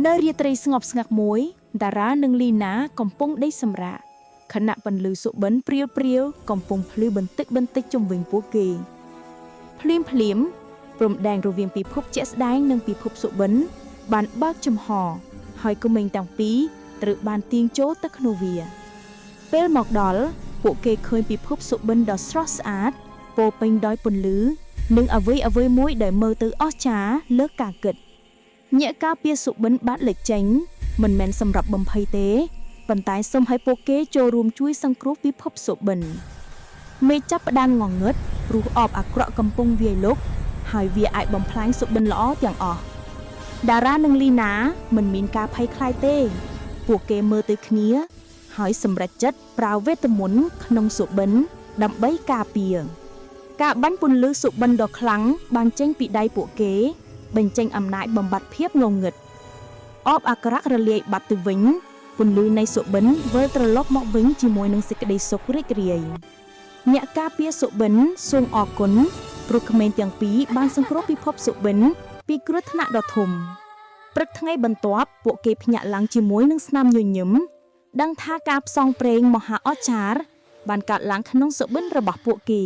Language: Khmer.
នៅរាត្រីស្ងប់ស្ងាត់មួយតារានិងលីណាកំពុងដេកសម្រាកខណៈពន្លឺសុបិនព្រាវកំពុងភ្លឺបន្តិចជុំវិញពួកគេភ្លាមព្រំដែងរវាងពិភពជាក់ស្ដែងនិងពិភពសុបិនបានបើកចំហហើយក្មេងទាំងពីរត្រូវបានទាញចូលទៅក្នុងវាពេលមកដល់ពួកគេឃើញពិភពសុបិនដ៏ស្រស់ស្អាតពោរពេញដោយពន្លឺនិងអ្វីមួយដែលមើលទៅអស្ចារ្យលើសការគិតញាក់ការពារសុបិនបាត់លេចចេញមិនមែនសម្រាប់បំភ័យទេប៉ុន្តែសូមឲ្យពួកគេចូលរួមជួយសង្គ្រោះពិភពសុបិនមេចាប់ផ្ដើមងងឹតព្រោះអបអាក្រក់កំពុងវាយលុកហើយវាអាចបំផ្លាញសុបិនល្អទាំងអស់តារានិងលីណាមិនមានការភ័យខ្លាចទេពួកគេមើលទៅគ្នាហើយសម្រេចចិត្តប្រើវេទមន្តក្នុងសុបិនដើម្បីការពារការបាញ់ពន្លឺសុបិនដ៏ខ្លាំងបានចេញពីដៃពួកគេបញ្ចេញអំណាចបំបត្តិភាពងងឹតអបអាក្រក់រលាយបាត់ទៅវិញពន្លឺនៃសុបិនវិលត្រឡប់មកវិញជាមួយនឹងសេចក្តីសុខរីករាយអ្នកការពារសុបិនសូមអរគុណព្រោះក្មេងទាំងពីរបានសង្គ្រោះពិភពសុបិនពីគ្រោះថ្នាក់ដ៏ធំព្រឹកថ្ងៃបន្ទាប់ពួកគេភ្ញាក់ឡើងជាមួយនឹងស្នាមញញឹមដឹងថាការផ្សងព្រេងមហាអស្ចារ្យបានកើតឡើងក្នុងសុបិនរបស់ពួកគេ